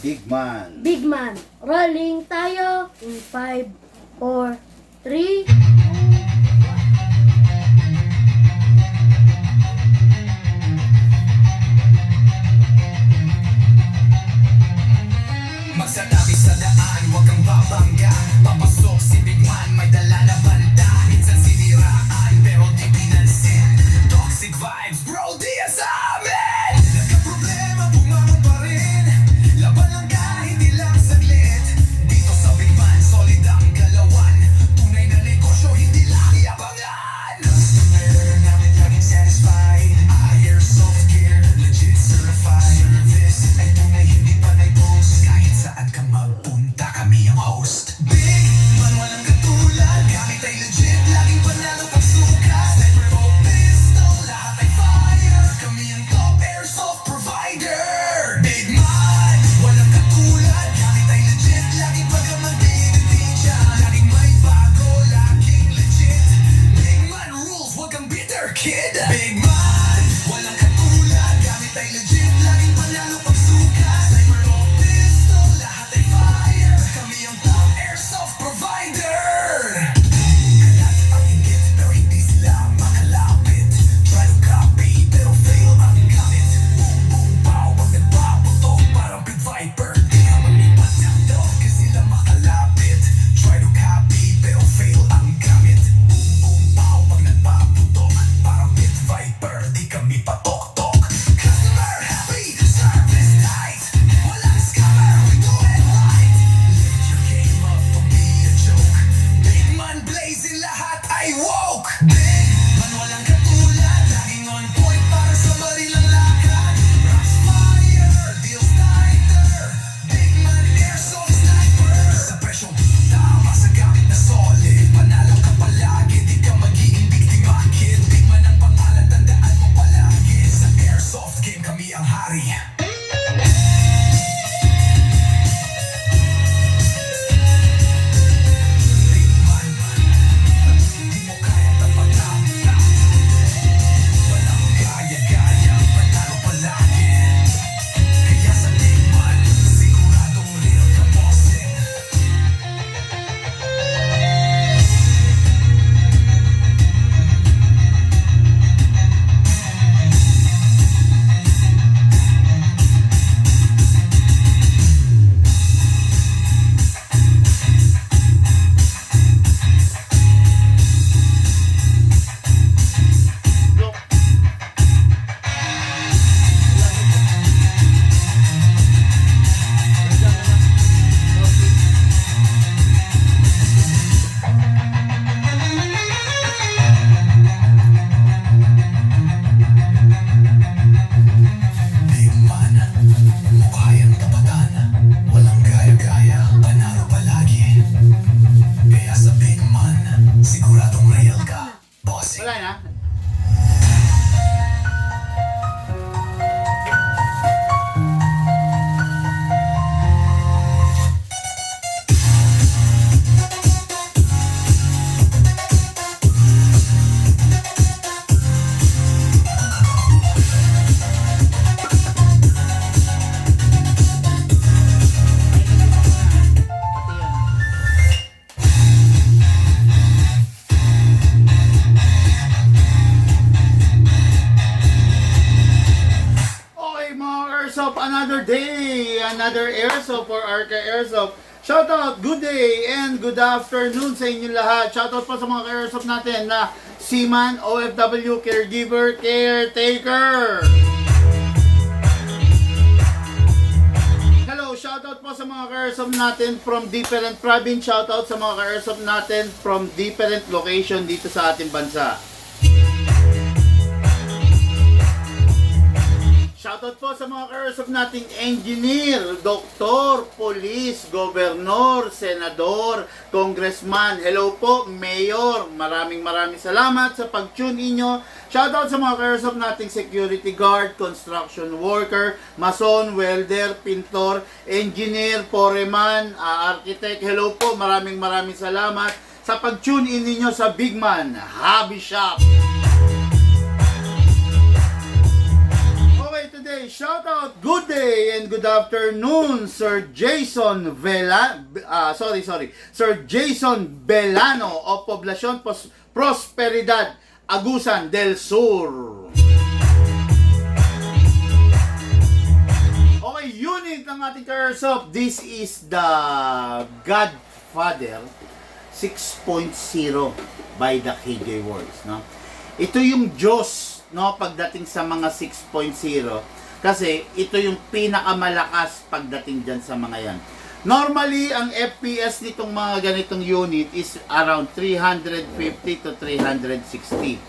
Big Man. Big Man. Rolling tayo in 5, 4, 3, Magsatabi sa daan, huwag kang babangga. Papasok si Big Man, may dala na banda. Minsan siniraan, pero di pinansin. Toxic vibes, bro, di yan sa amin. Nagka-problema, bumangon pa rin. Laban lang ka, hindi lang saglit. Dito sa Big Man, solid ang galawan. Tunay na negosyo, hindi lang yabangan. Customer namin laging satisfied. Airsoft gear, legit certified. Service ay tunay, hindi panay post. Kahit saan ka magpunta, kami ang host. Big Man, walang katulad. Gamit ay legit, laging panalo pag sukat. Sniper o pistol, lahat ay fire. Kami ang top airsoft provider. Big Man, walang katulad. Gamit ay legit, laging pagkamantin siya. Laging may bago, laging legit. Big Man rules, wag kang bitter, kid. Big Man, walang katulad. Gamit ay legit, laging panalo pag sukat. Sniper o pistol, lahat ay fire. Kami ang top airsoft provider. Kalat ang inggit, pero hindi sila makalapit. Try to copy, pero fail ang gamit. Boom, boom, pow, pag nagpaputok, parang Pit Viper. Di ka malipat ng dog, kasi sila makalapit. Try to copy, pero fail ang gamit. Boom, boom, pow, pag nagpaputok, parang Pit Viper. Di kami patok-tok. Customer happy, service tight. Walang scammer, we do it right. Lift your game up, don't be a joke. Big Man blazing, lahat ay woke. Big Man walang katulad, laging on point para sa barilang lakad. Crossfire, deals tighter. Big Man airsoft sniper. Sa presyong tama, sa gamit na solid. Panalo ka palagi, di ka magiging biktima, kid. Big Man ang pangalan, tandaan mo palagi. Sa airsoft game kami ang hari. Big Man, di mo kaya tapatan. Walang gaya-gaya, panalo palagi. Kaya sa Big Man, siguradong real ka bossing. Big Man, mukha yang tapatan. Walang gaya-gaya, panalo palagi. Kaya sa Big Man, siguradong real ka, bossing. Wala na. Okay mga Airsoft, another day, another Airsoft for Arca Airsoft. Shoutout, good day and good afternoon sa inyo lahat. Shoutout po sa mga Airsoft natin na Seaman, OFW, Caregiver, Caretaker. Hello, shoutout po sa mga Airsoft natin from different province. Shoutout sa mga Airsoft natin from different location dito sa ating bansa. Shoutout po sa mga ka-airsoft nating engineer, doktor, police, gobernador, senador, congressman. Hello po, mayor. Maraming salamat sa pag-tune inyo. Shoutout sa mga ka-airsoft nating security guard, construction worker, mason, welder, pintor, engineer, foreman, architect. Hello po, maraming salamat sa pag-tune in ninyo sa Big Man Hobby Shop. Okay, today Okay, shout out, good day and good afternoon, Sir Jason Sir Jason Belano of Poblacion Prosperidad, Agusan del Sur. Okay, unit ng ating Ka-Airsoft. This is the Godfather 6.0 by the KJ Works, no? Ito yung Diyos, no, pagdating sa mga 6.0 kasi ito yung pinakamalakas pagdating dyan sa mga yan. Normally, ang FPS nitong mga ganitong unit is around 350 to 360.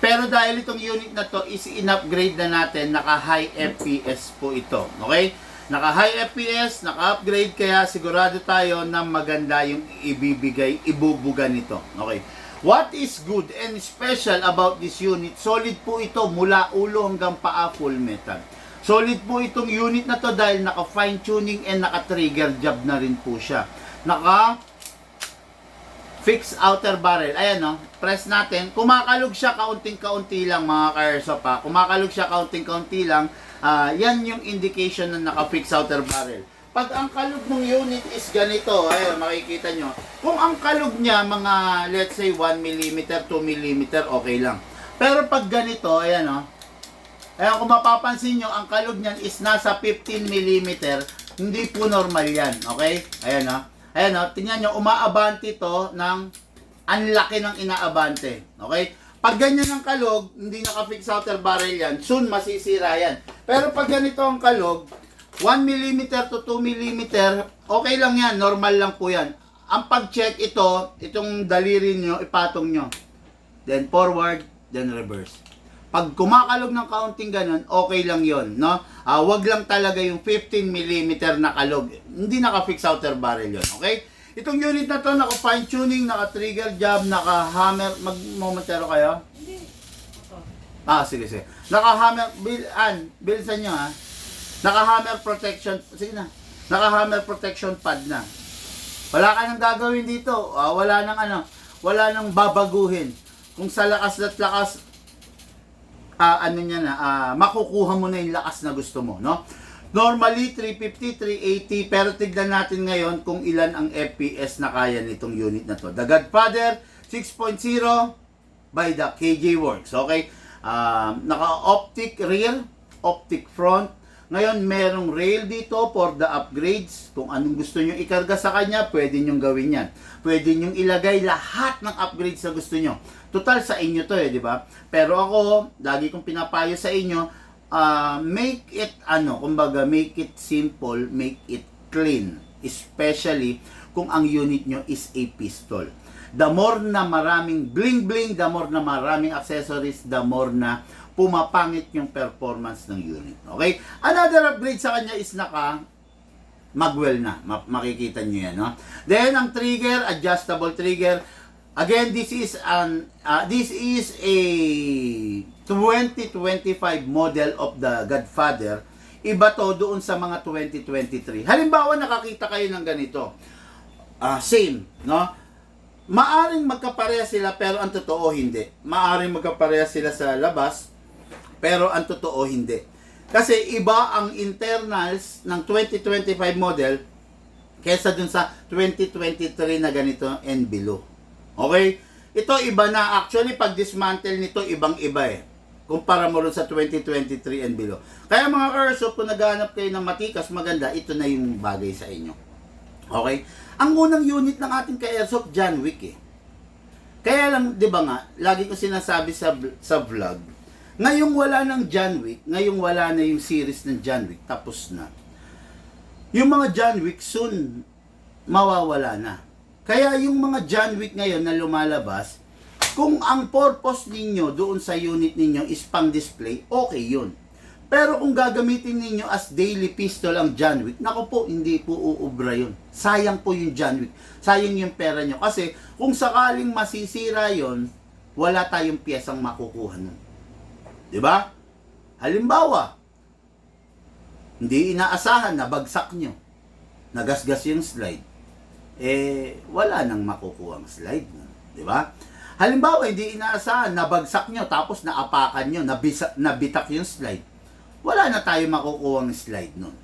Pero dahil itong unit na to is in-upgrade na natin, naka-high FPS po ito. Okay? Naka-high FPS, naka-upgrade, kaya sigurado tayo na maganda yung ibubuga nito. Okay? What is good and special about this unit? Solid po ito mula ulo hanggang paa, full metal. Solid po itong unit na to dahil naka fine tuning and naka trigger job na rin po siya. Naka fixed outer barrel. Ayan, no? Press natin. Kumakalog siya kaunting-kaunti lang, mga Ka-Airsoft, pa. Kumakalog siya kaunting-kaunti lang. Yan yung indication na naka fixed outer barrel. Pag ang kalog ng unit is ganito, ayun, makikita nyo. Kung ang kalog niya, mga, let's say, 1mm, 2mm, okay lang. Pero pag ganito, ayan, o. Ayan, kung mapapansin nyo, ang kalog niyan is nasa 15mm. Hindi po normal yan, okay? Ayan, o. Ayan, o. Tingnan nyo, umaabante to ng, ang laki ng inaabante. Okay? Pag ganyan ang kalog, hindi naka-fix outer barrel yan, soon masisira yan. Pero pag ganito ang kalog, 1mm to 2mm, okay lang yan, normal lang po yan. Ang pag-check ito, itong daliri nyo, ipatong nyo. Then forward, then reverse. Pag kumakalog ng kaunting ganun, okay lang yon, no? Wag lang talaga yung 15mm na kalog. Hindi naka-fix outer barrel yon, okay? Itong unit na to, naka-fine tuning, naka-trigger job, naka-hammer, mag-momentero kayo? Sige. Naka-hammer, bilisan nyo, ha? Naka-hammer protection, sige na. Naka-hammer protection pad na. Wala ka nang gagawin dito. Wala nang babaguhin. Kung sa lakas at lakas, makukuha mo na yung lakas na gusto mo, no? Normally 350, 380, pero tignan natin ngayon kung ilan ang FPS na kaya nitong unit na to. The Godfather 6.0 by the KJ Works, okay? Naka-optic rear, optic front. Ngayon, merong rail dito for the upgrades. Kung anong gusto nyo ikarga sa kanya, pwede nyo gawin yan. Pwede nyo ilagay lahat ng upgrades na gusto nyo. Total, sa inyo to di ba? Pero ako, lagi kong pinapayo sa inyo, make it, make it simple, make it clean. Especially kung ang unit nyo is a pistol. The more na maraming bling-bling, the more na maraming accessories, the more na pumapangit yung performance ng unit. Okay? Another upgrade sa kanya is naka magwell na. Makikita nyo yan, no? Then, ang trigger, adjustable trigger. Again, this is a 2025 model of the Godfather. Iba to doon sa mga 2023. Halimbawa, nakakita kayo ng ganito. Same, no? Maaring magkapareha sila, pero ang totoo hindi. Maaring magkapareha sila sa labas, pero ang totoo hindi. Kasi iba ang internals ng 2025 model kesa dun sa 2023 na ganito and below. Okay? Ito iba na. Actually, pag dismantle nito, ibang-iba eh. Kumpara mo rin sa 2023 and below. Kaya mga Ka-Airsoft, kung naghahanap kayo ng matikas, maganda, ito na yung bagay sa inyo. Okay? Ang unang unit ng ating Ka-Airsoft, John Wick eh. Kaya lang, di ba nga, lagi ko sinasabi sa vlog, ngayong wala ng John Wick, ngayong wala na yung series ng John Wick, tapos na. Yung mga John Wick soon, mawawala na. Kaya yung mga John Wick ngayon na lumalabas, kung ang purpose ninyo doon sa unit ninyo is pang display, okay yun. Pero kung gagamitin ninyo as daily pistol ang John Wick, naku po, hindi po uubra yun. Sayang po yung John Wick. Sayang yung pera nyo. Kasi kung sakaling masisira yun, wala tayong piyesang makukuha nun. Diba? Halimbawa, hindi inaasahan na bagsak nyo. Nagasgas yung slide. Wala nang makukuha ang slide. Diba? Halimbawa, hindi inaasahan na bagsak nyo tapos naapakan nyo, nabitak yung slide. wala na tayo makukuha ng slide nun.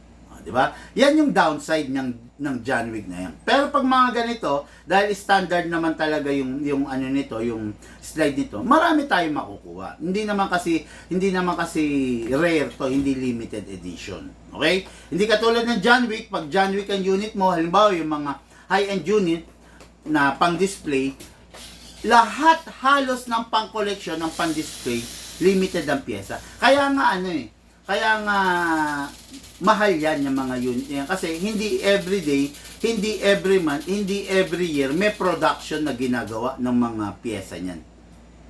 Di ba? Yan yung downside ng John Wick na yan. Pero pag mga ganito, dahil standard naman talaga yung ano nito, yung slide nito, marami tayong makukuha. Hindi naman kasi rare to, hindi limited edition. Okay? Hindi katulad ng John Wick, pag John Wick ang unit mo, halimbawa yung mga high-end unit na pang-display, lahat halos ng pang-collection, ng pang-display, limited ang pyesa. Kaya nga mahal yan yung mga unit yan. Kasi hindi every day, hindi every month, hindi every year, may production na ginagawa ng mga pyesa niyan.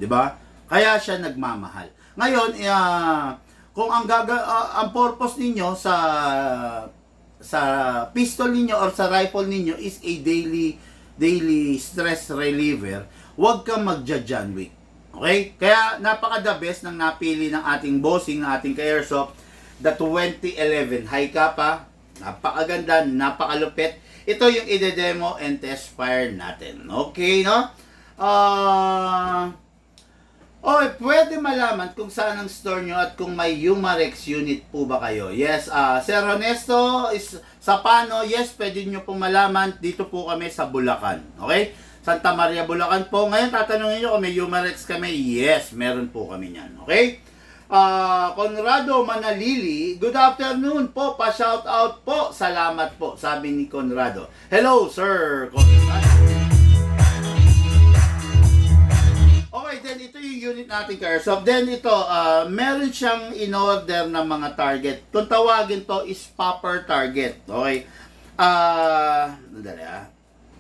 Diba? Kaya siya nagmamahal. Ngayon, kung ang purpose ninyo sa pistol ninyo or sa rifle ninyo is a daily stress reliever, huwag kang magja-John Wick. Okay? Kaya napaka-the best ng napili ng ating bossing, ng ating ka-airsoft, the 2011 Hi-Capa. Napakaganda, napakalupit. Ito yung ide-demo and test fire natin. Okay, no? Pwede malaman kung saan ang store nyo at kung may Humarex unit po ba kayo. Yes, Sir Ernesto is sa Pano. Yes, pwede nyo pong malaman. Dito po kami sa Bulacan. Okay? Santa Maria, Bulacan po. Ngayon, tatanungin nyo kung may Humarex kami. Yes, meron po kami niyan. Okay? Conrado Manalili, good afternoon po. Pa-shout out po. Salamat po, sabi ni Conrado. Hello, Sir Conrado. Okay, then ito yung unit natin, Airsoft. Then ito, meron siyang in-order na mga target. Kung tawagin to is popper target. Okay?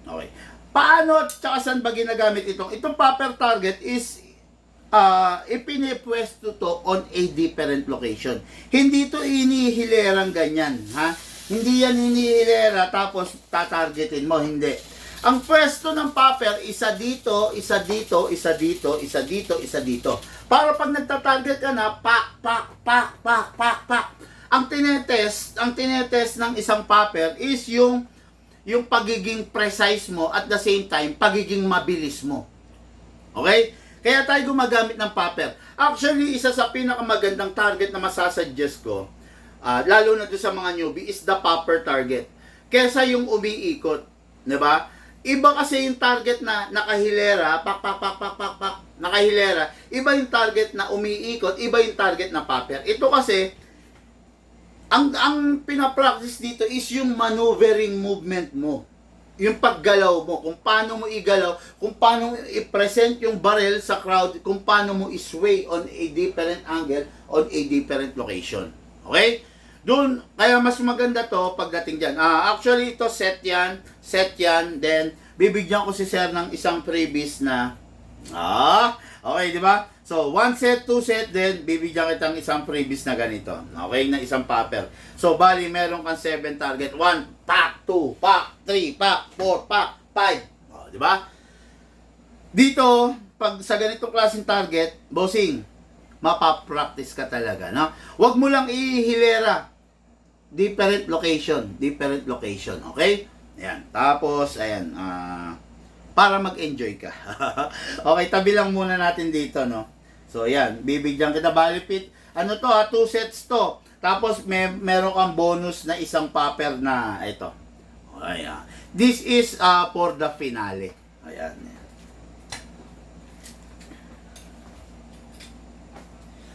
Okay. Paano at saka saan ba ginagamit itong? Itong popper target is ipinipwesto to on a different location. Hindi to inihilerang ganyan, ha? Hindi yan hinihilera tapos tatargetin mo, hindi. Ang pwesto ng popper, isa dito, isa dito, isa dito, isa dito, isa dito. Para pag nagtatarget ka na, pak, pak, pak, pak, pak, pak. Ang tinetest ng isang popper is yung pagiging precise mo at the same time, pagiging mabilis mo. Okay? Kaya tayo gumagamit ng popper. Actually, isa sa pinakamagandang target na masasuggest ko, lalo na doon sa mga newbie, is the popper target. Kesa yung umiikot. Diba? Iba kasi yung target na nakahilera, pak, pak, pak, pak, pak, pak, nakahilera. Iba yung target na umiikot, iba yung target na popper. Ito kasi, ang pinapractice dito is yung maneuvering movement mo. Yung paggalaw mo, kung paano mo igalaw, kung paano mo i-present yung barrel sa crowd, kung paano mo i-sway on a different angle, on a different location. Okay? Doon, kaya mas maganda to pagdating dyan. Actually, ito set yan, then bibigyan ko si Sir ng isang freebies na, okay, di ba? So, 1 set, 2 set, then bibigyan kitang isang freebies na ganito. Okay, na isang popper. So, bali, meron kang 7 target. 1, pak, 2, pak, 3, pak, 4, pak, 5. Di ba? Dito, pag sa ganitong klaseng target, bossing, mapapractice ka talaga, no? Huwag mo lang ihilera. Different location, okay? Ayan, tapos, ayan, para mag-enjoy ka. Okay, tabi lang muna natin dito, no? So, ayan, bibigyan kita balipit. Ano to, 2 sets to. Tapos, meron kang bonus na isang popper na ito. Ayan. This is for the finale. Ayan.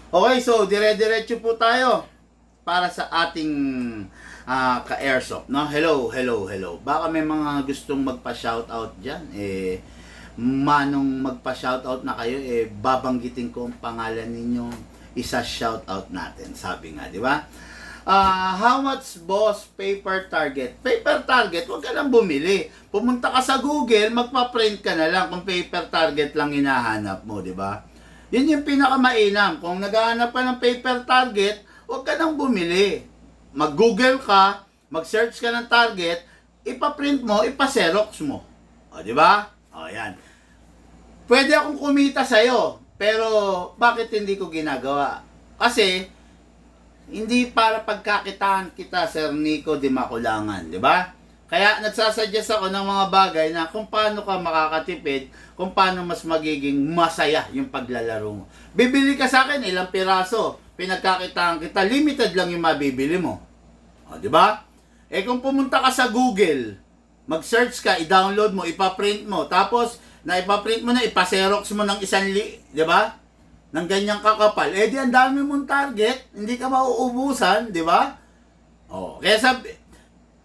Okay, so, dire-diretso po tayo para sa ating ka-airsoft, no? Hello. Baka may mga gustong magpa-shoutout dyan. Manong magpa-shoutout na kayo, babanggitin ko ang pangalan ninyo, isa-shoutout natin. Sabi nga, di ba? How much boss paper target? Paper target, huwag ka nang bumili. Pumunta ka sa Google, magpa-print ka na lang kung paper target lang hinahanap mo, di ba? Yun yung pinakamainam. Kung naghahanap ka ng paper target, huwag ka nang bumili. Mag-Google ka, mag-search ka ng target, ipa-print mo, ipa-xerox mo. O, di ba? O, yan. Pwede akong kumita sa'yo, pero bakit hindi ko ginagawa? Kasi, hindi para pagkakitaan kita, Sir Nico Di Maculangan, di ba? Kaya nagsasuggest ako ng mga bagay na kung paano ka makakatipid, kung paano mas magiging masaya yung paglalaro mo. Bibili ka sa akin, ilang piraso? pinagkakitaan kita, limited lang yung mabibili mo. O, di ba? Eh kung pumunta ka sa Google, mag-search ka, i-download mo, ipa-print mo, tapos na ipa-print mo na, ipa-xerox mo ng di ba? Ng ganyang kakapal, eh di ang dami mong target, hindi ka mauubusan, di ba? O, kaya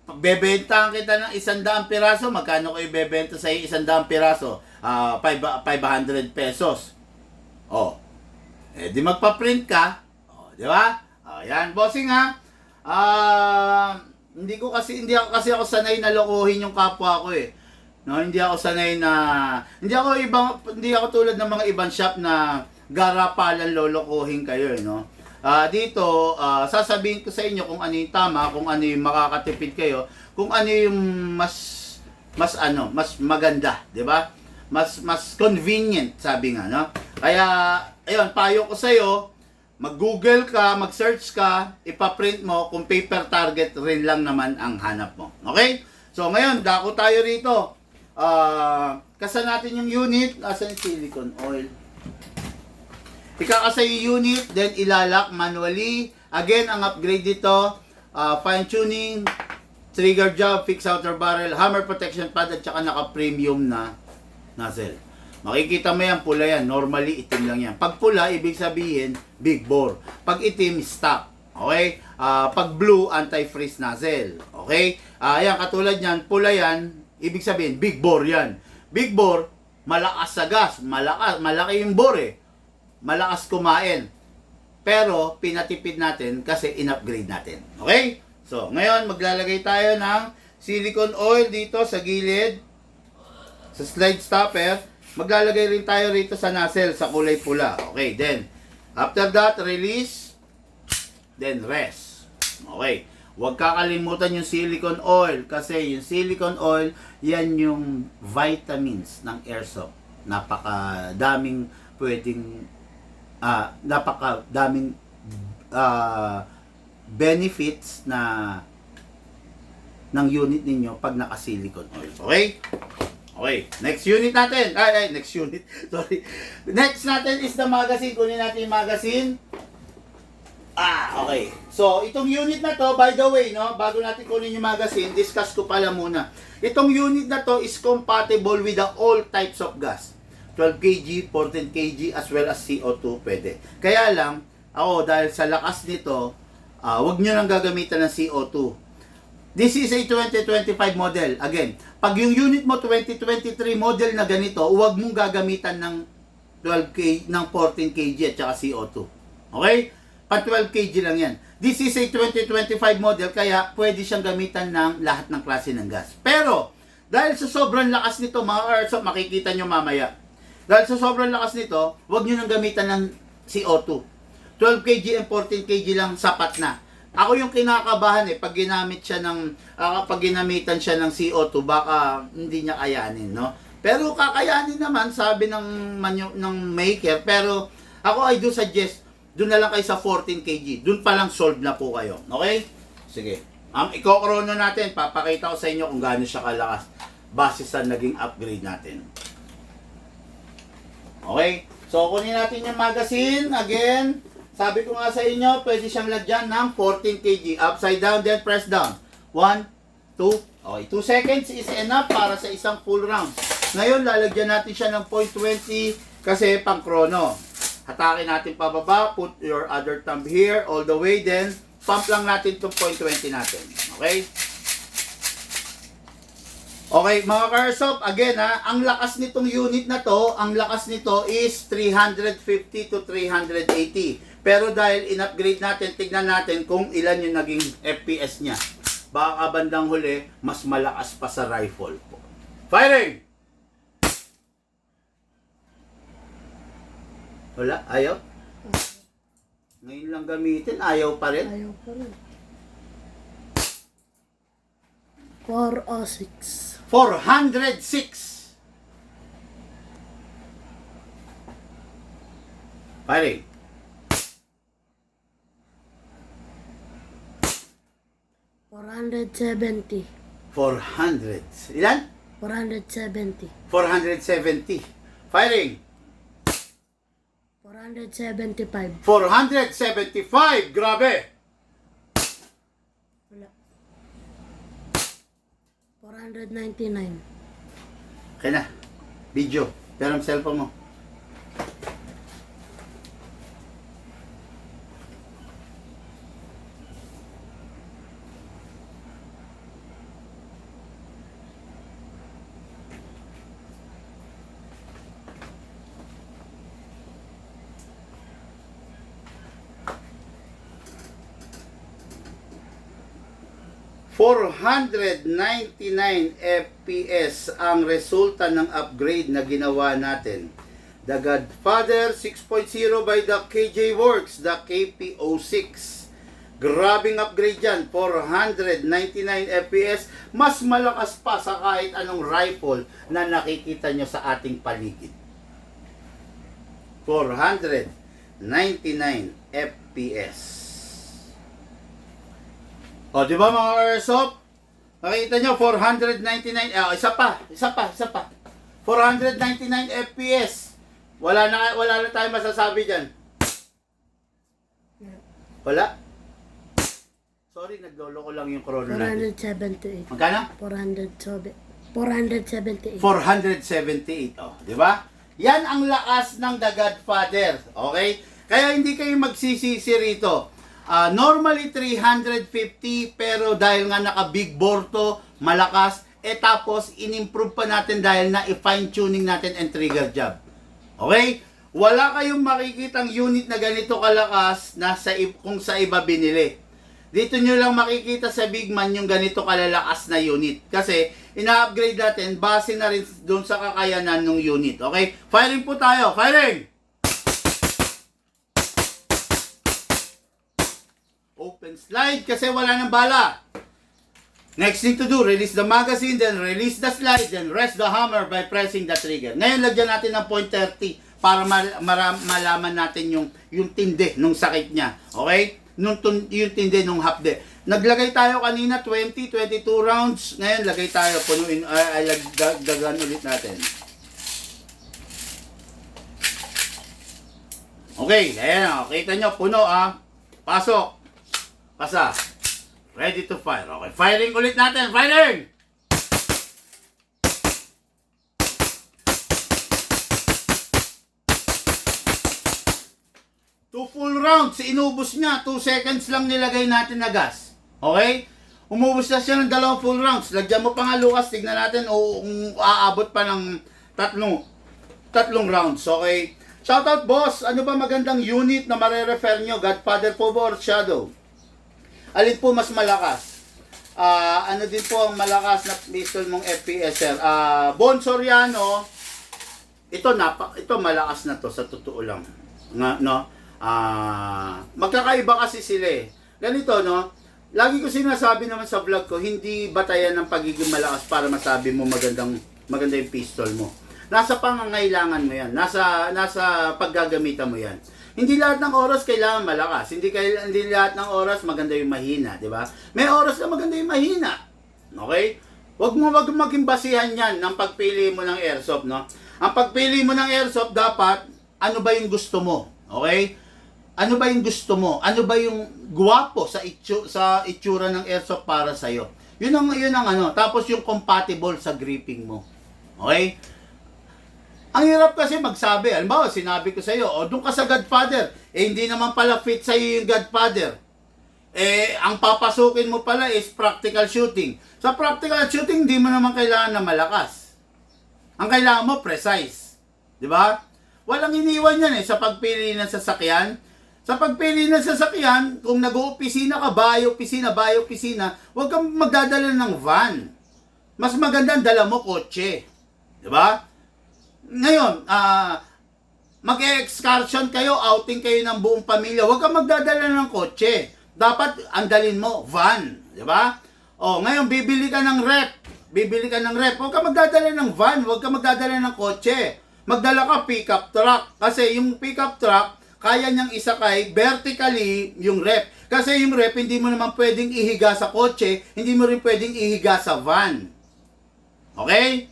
bebentahan kita ng 100 piraso, magkano ko ibebenta sa 100 piraso? 500 pesos. O, eh di magpa-print ka, o, di ba? O, yan, bossing ha. Hindi ako kasi sanay na lokohin yung kapwa ko eh. No, hindi ako tulad ng mga ibang shop na garapalan lolokohin kayo, no. Dito, sasabihin ko sa inyo kung ano yung tama, kung ano yung makakatipid kayo, kung ano yung mas maganda, 'di ba? Mas convenient, sabi nga, no? Kaya ayun, payo ko sa iyo, mag-Google ka, mag-search ka, ipa-print mo kung paper target rin lang naman ang hanap mo. Okay? So ngayon, dako tayo rito. Kasa natin yung unit, asan yung silicone oil? Ikakasa yung unit, then ilalak manually. Again, ang upgrade dito, fine tuning, trigger job, fixed outer barrel, hammer protection pad, at saka naka-premium na nozzle. Makikita mo yan, pula yan. Normally, itim lang yan. Pag pula, ibig sabihin, big bore. Pag itim, stock. Okay? Pag blue, anti-freeze nozzle. Okay? Ayan, katulad yan, pula yan, ibig sabihin, big bore yan. Big bore, malakas sa gas. Malaki yung bore eh. Malakas kumain. Pero, pinatipid natin kasi in-upgrade natin. Okay? So, ngayon, maglalagay tayo ng silicone oil dito sa gilid. Sa slide stopper. Maglalagay rin tayo rito sa nozzle sa kulay pula. Okay, then, after that, release. Then, rest. Okay. Huwag kakalimutan yung silicone oil. Kasi yung silicone oil, yan yung vitamins ng airsoft. Napakadaming pwedeng napakadaming benefits na ng unit ninyo pag naka-silicone oil. Okay? Okay. Next unit natin. Next unit. Sorry. Next natin is the magazine. Kunin natin yung magazine. Okay. So, itong unit na to, by the way, no, bago natin kunin yung magazine, discuss ko pala muna. Itong unit na to is compatible with all types of gas. 12 kg, 14 kg, as well as CO2 pwede. Kaya lang, dahil sa lakas nito, wag nyo nang gagamitan ng CO2. This is a 2025 model. Again, pag yung unit mo 2023 model na ganito, wag mong gagamitan ng 12 kg, ng 14 kg at saka CO2. Okay? Pag 12 kg lang yan. This is a 2025 model, kaya pwede siyang gamitan ng lahat ng klase ng gas. Pero, dahil sa sobrang lakas nito, mga airsoft, makikita nyo mamaya. Dahil sa sobrang lakas nito, huwag nyo nang gamitan ng CO2. 12 kg and 14 kg lang sapat na. Ako yung kinakabahan pag ginamitan siya ng CO2, baka hindi niya kayanin, no? Pero kakayanin naman, sabi ng maker. Pero ako I do suggest, doon na lang kayo sa 14 kg. Doon pa lang solve na po kayo. Okay? Sige. Iko-chrono natin. Papakita ko sa inyo kung gaano siya kalakas base sa naging upgrade natin. Okay? So, kunin natin yung magazine. Again, sabi ko nga sa inyo, pwede siyang lagyan ng 14 kg. Upside down, then press down. 1, 2, okay. 2 seconds is enough para sa isang full round. Ngayon, lalagyan natin siya ng 0.20 kasi pang chrono. Hatakin natin pababa, put your other thumb here, all the way, then pump lang natin itong 0.20 natin. Okay? Okay, mga ka-airsoft, again ang lakas nitong unit na to, ang lakas nito is 350 to 380. Pero dahil in-upgrade natin, tignan natin kung ilan yung naging FPS niya. Baka bandang huli, mas malakas pa sa rifle po. Firing! Wala? Ayaw? Ngayon lang gamitin, ayaw pa rin? Ayaw pa rin. 406. 406. Firing. 470. 400. Ilan? 470. 470. Firing. 480. 475. 475. Grabe. Wala. 499. Okay na. Video. Pero ang cellphone mo. ...499 FPS ang resulta ng upgrade na ginawa natin. The Godfather 6.0 by the KJ Works, the KP06. Grabing upgrade yan, 499 FPS. Mas malakas pa sa kahit anong rifle na nakikita nyo sa ating paligid. 499 FPS. O, di ba mga airsoft? Nakita nyo, 499, isa pa. 499 FPS. Wala na tayong masasabi dyan. Wala? Sorry, nagloloko lang yung corona natin. 478. Magkano? 478. 478, oh, di ba? Yan ang lakas ng The Godfather, okay? Kaya hindi kayo magsisisi rito. Normally 350, pero dahil nga naka big bore to, malakas, tapos inimprove pa natin dahil na i-fine tuning natin ang trigger job. Okay? Wala kayong makikitang unit na ganito kalakas na kung sa iba binili. Dito nyo lang makikita sa Big Man yung ganito kalalakas na unit. Kasi ina-upgrade natin base na rin doon sa kakayanan ng unit. Okay? Firing po tayo. Firing! Open slide kasi wala ng bala. Next thing to do, release the magazine, then release the slide, then rest the hammer by pressing the trigger. Ngayon, lagyan natin ng .30 para malaman natin yung tindi nung sakit niya. Okay? Yung tindi nung hapde. Naglagay tayo kanina 22 rounds. Ngayon, lagay tayo, punuin, dagan ulit natin. Okay, ayan, kita nyo, puno pasok. Pasa. Ready to fire. Okay, firing ulit natin. Firing! Two full rounds. Inubos niya. 2 seconds lang nilagay natin na gas. Okay? Umubos na siya ng 2 full rounds. Lagyan mo pa nga, Lucas. Tignan natin kung aabot pa ng tatlong rounds. Okay? Shoutout, boss. Ano ba magandang unit na marerefer nyo? Godfather po ba or Shadow? Alin po mas malakas? Ano din po ang malakas na pistol mong FPS, sir? Bon Soriano, ito malakas na to sa totoo lang. No? Magkakaiba kasi sila eh. Ganito, no? Lagi ko sinasabi naman sa vlog ko, hindi batayan ng pagiging malakas para masabi mo maganda yung pistol mo. Nasa pangangailangan mo yan. Nasa paggagamitan mo yan. Hindi lahat ng oras kailangan malakas. Hindi lahat ng oras maganda yung mahina, di ba? May oras na maganda yung mahina. Okay? Wag maging basihan yan ng pagpili mo ng airsoft, no? Ang pagpili mo ng airsoft dapat ano ba yung gusto mo? Okay? Ano ba yung gusto mo? Ano ba yung guwapo sa itsura ng airsoft para sa iyo? Yun ang ano. Tapos yung compatible sa gripping mo. Okay? Ang hirap kasi magsabi. Halimbawa, sinabi ko sa iyo, doon ka sa Godfather. Hindi naman pala fit sa iyo yung Godfather. Ang papasukin mo pala is practical shooting. Sa practical shooting, hindi mo naman kailangan na malakas. Ang kailangan mo, precise. Di ba? Walang iniwan yan sa pagpili ng sasakyan. Sa pagpili ng sasakyan, kung nag-opisina ka, bayo-opisina, huwag kang magdadala ng van. Mas maganda dala mo kotse. Di ba? Ngayon, mag-excursion kayo, outing kayo ng buong pamilya, huwag kang magdadala ng kotse. Dapat andalin mo, van. Di ba? Ngayon, bibili ka ng rep. Huwag kang magdadala ng van, huwag kang magdadala ng kotse. Magdala ka pickup truck. Kasi yung pickup truck, kaya niyang isakay vertically yung rep. Kasi yung rep, hindi mo naman pwedeng ihiga sa kotse, hindi mo rin pwedeng ihiga sa van. Okay?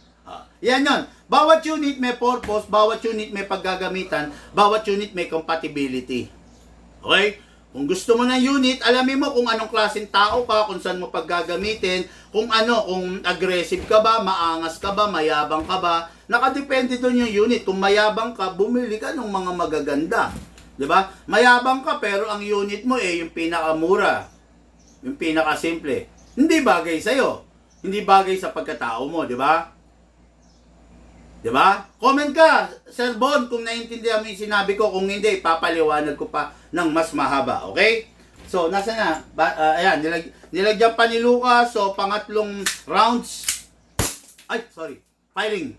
Yan yun. Bawat unit may purpose, bawat unit may paggagamitan, bawat unit may compatibility. Okay? Kung gusto mo ng unit, alamin mo kung anong klaseng tao ka, kung saan mo paggagamitin, kung aggressive ka ba, maangas ka ba, mayabang ka ba. Nakadepende doon yung unit. Kung mayabang ka, bumili ka ng mga magaganda. 'Di ba? Mayabang ka pero ang unit mo yung pinakamura. Yung pinakasimple. Hindi bagay sa'yo. Hindi bagay sa pagkatao mo, 'di ba? 'Di ba? Comment ka, Sir Bon, kung naiintindihan mo yung sinabi ko. Kung hindi, papaliwanag ko pa ng mas mahaba. Okay? So, nasa na? Ayan, nilagyan pa ni Lucas. So, pangatlong rounds. Ay, sorry. Firing.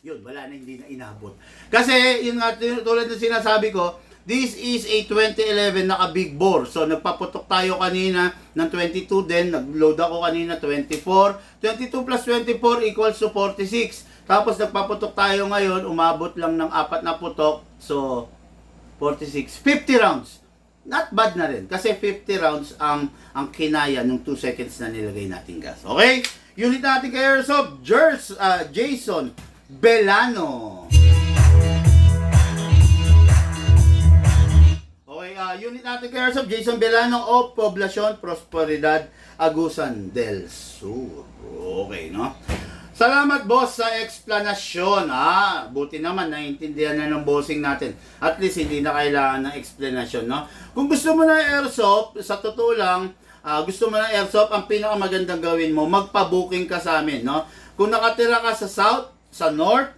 Yun, wala na, hindi na inabot. Kasi, yun nga, tulad ng sinasabi ko, this is a 2011 naka-big bore. So, nagpaputok tayo kanina ng 22 din. Nag-load ako kanina 24. 22 plus 24 equals to 46. Tapos, nagpaputok tayo ngayon. Umabot lang ng 4 na putok. So, 46. 50 rounds. Not bad na rin. Kasi 50 rounds ang kinaya nung 2 seconds na nilagay natin gas. Okay? Unit natin kay Airsoft, Jason Belano. Okay, unit natin kay Airsoft, Jason Belano of Poblacion Prosperidad, Agusan del Sur. Okay, no? Salamat, boss, sa explanasyon. Buti naman, naiintindihan na ng bossing natin. At least, hindi na kailangan ng explanasyon, no? Kung gusto mo ng Airsoft, sa totoo lang, gusto mo ng Airsoft, ang pinakamagandang gawin mo, magpa-booking ka sa amin, no? Kung nakatira ka sa South, sa North,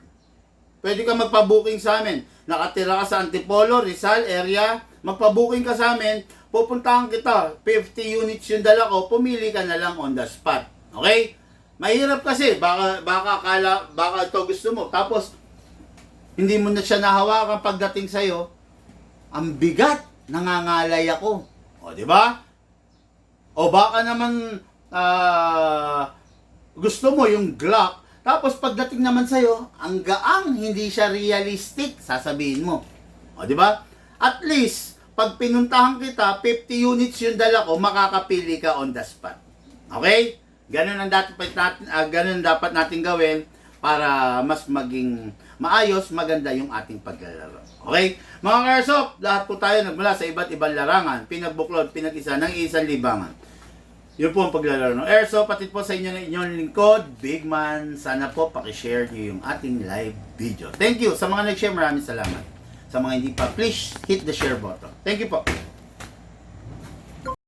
pwede ka magpa-booking sa amin. Nakatira ka sa Antipolo, Rizal area, magpa-booking ka sa amin, pupuntahan kita, 50 units yung dala ko, pumili ka na lang on the spot. Okay? Mahirap kasi, baka ito gusto mo. Tapos, hindi mo na siya nahawakan pagdating sa'yo, ang bigat, nangangalay ako. O, di ba? O baka naman, gusto mo yung Glock, tapos pagdating naman sa'yo, ang gaang, hindi siya realistic, sasabihin mo. O, di ba? At least, pag pinuntahan kita, 50 units yung dala ko, makakapili ka on the spot. Okay? Ganun ang dapat natin gawin para mas maging maayos, maganda yung ating paglalaro. Okay? Mga Airsoft, lahat po tayo nagmula sa iba't ibang larangan, pinagbuklod, pinag-isa ng isang libangan. Yun po ang paglalaro ng Airsoft. Patid po sa inyo ng inyong lingkod, Big Man. Sana po pakishare nyo yung ating live video. Thank you. Sa mga nag-share, maraming salamat. Sa mga hindi pa, please hit the share button. Thank you po.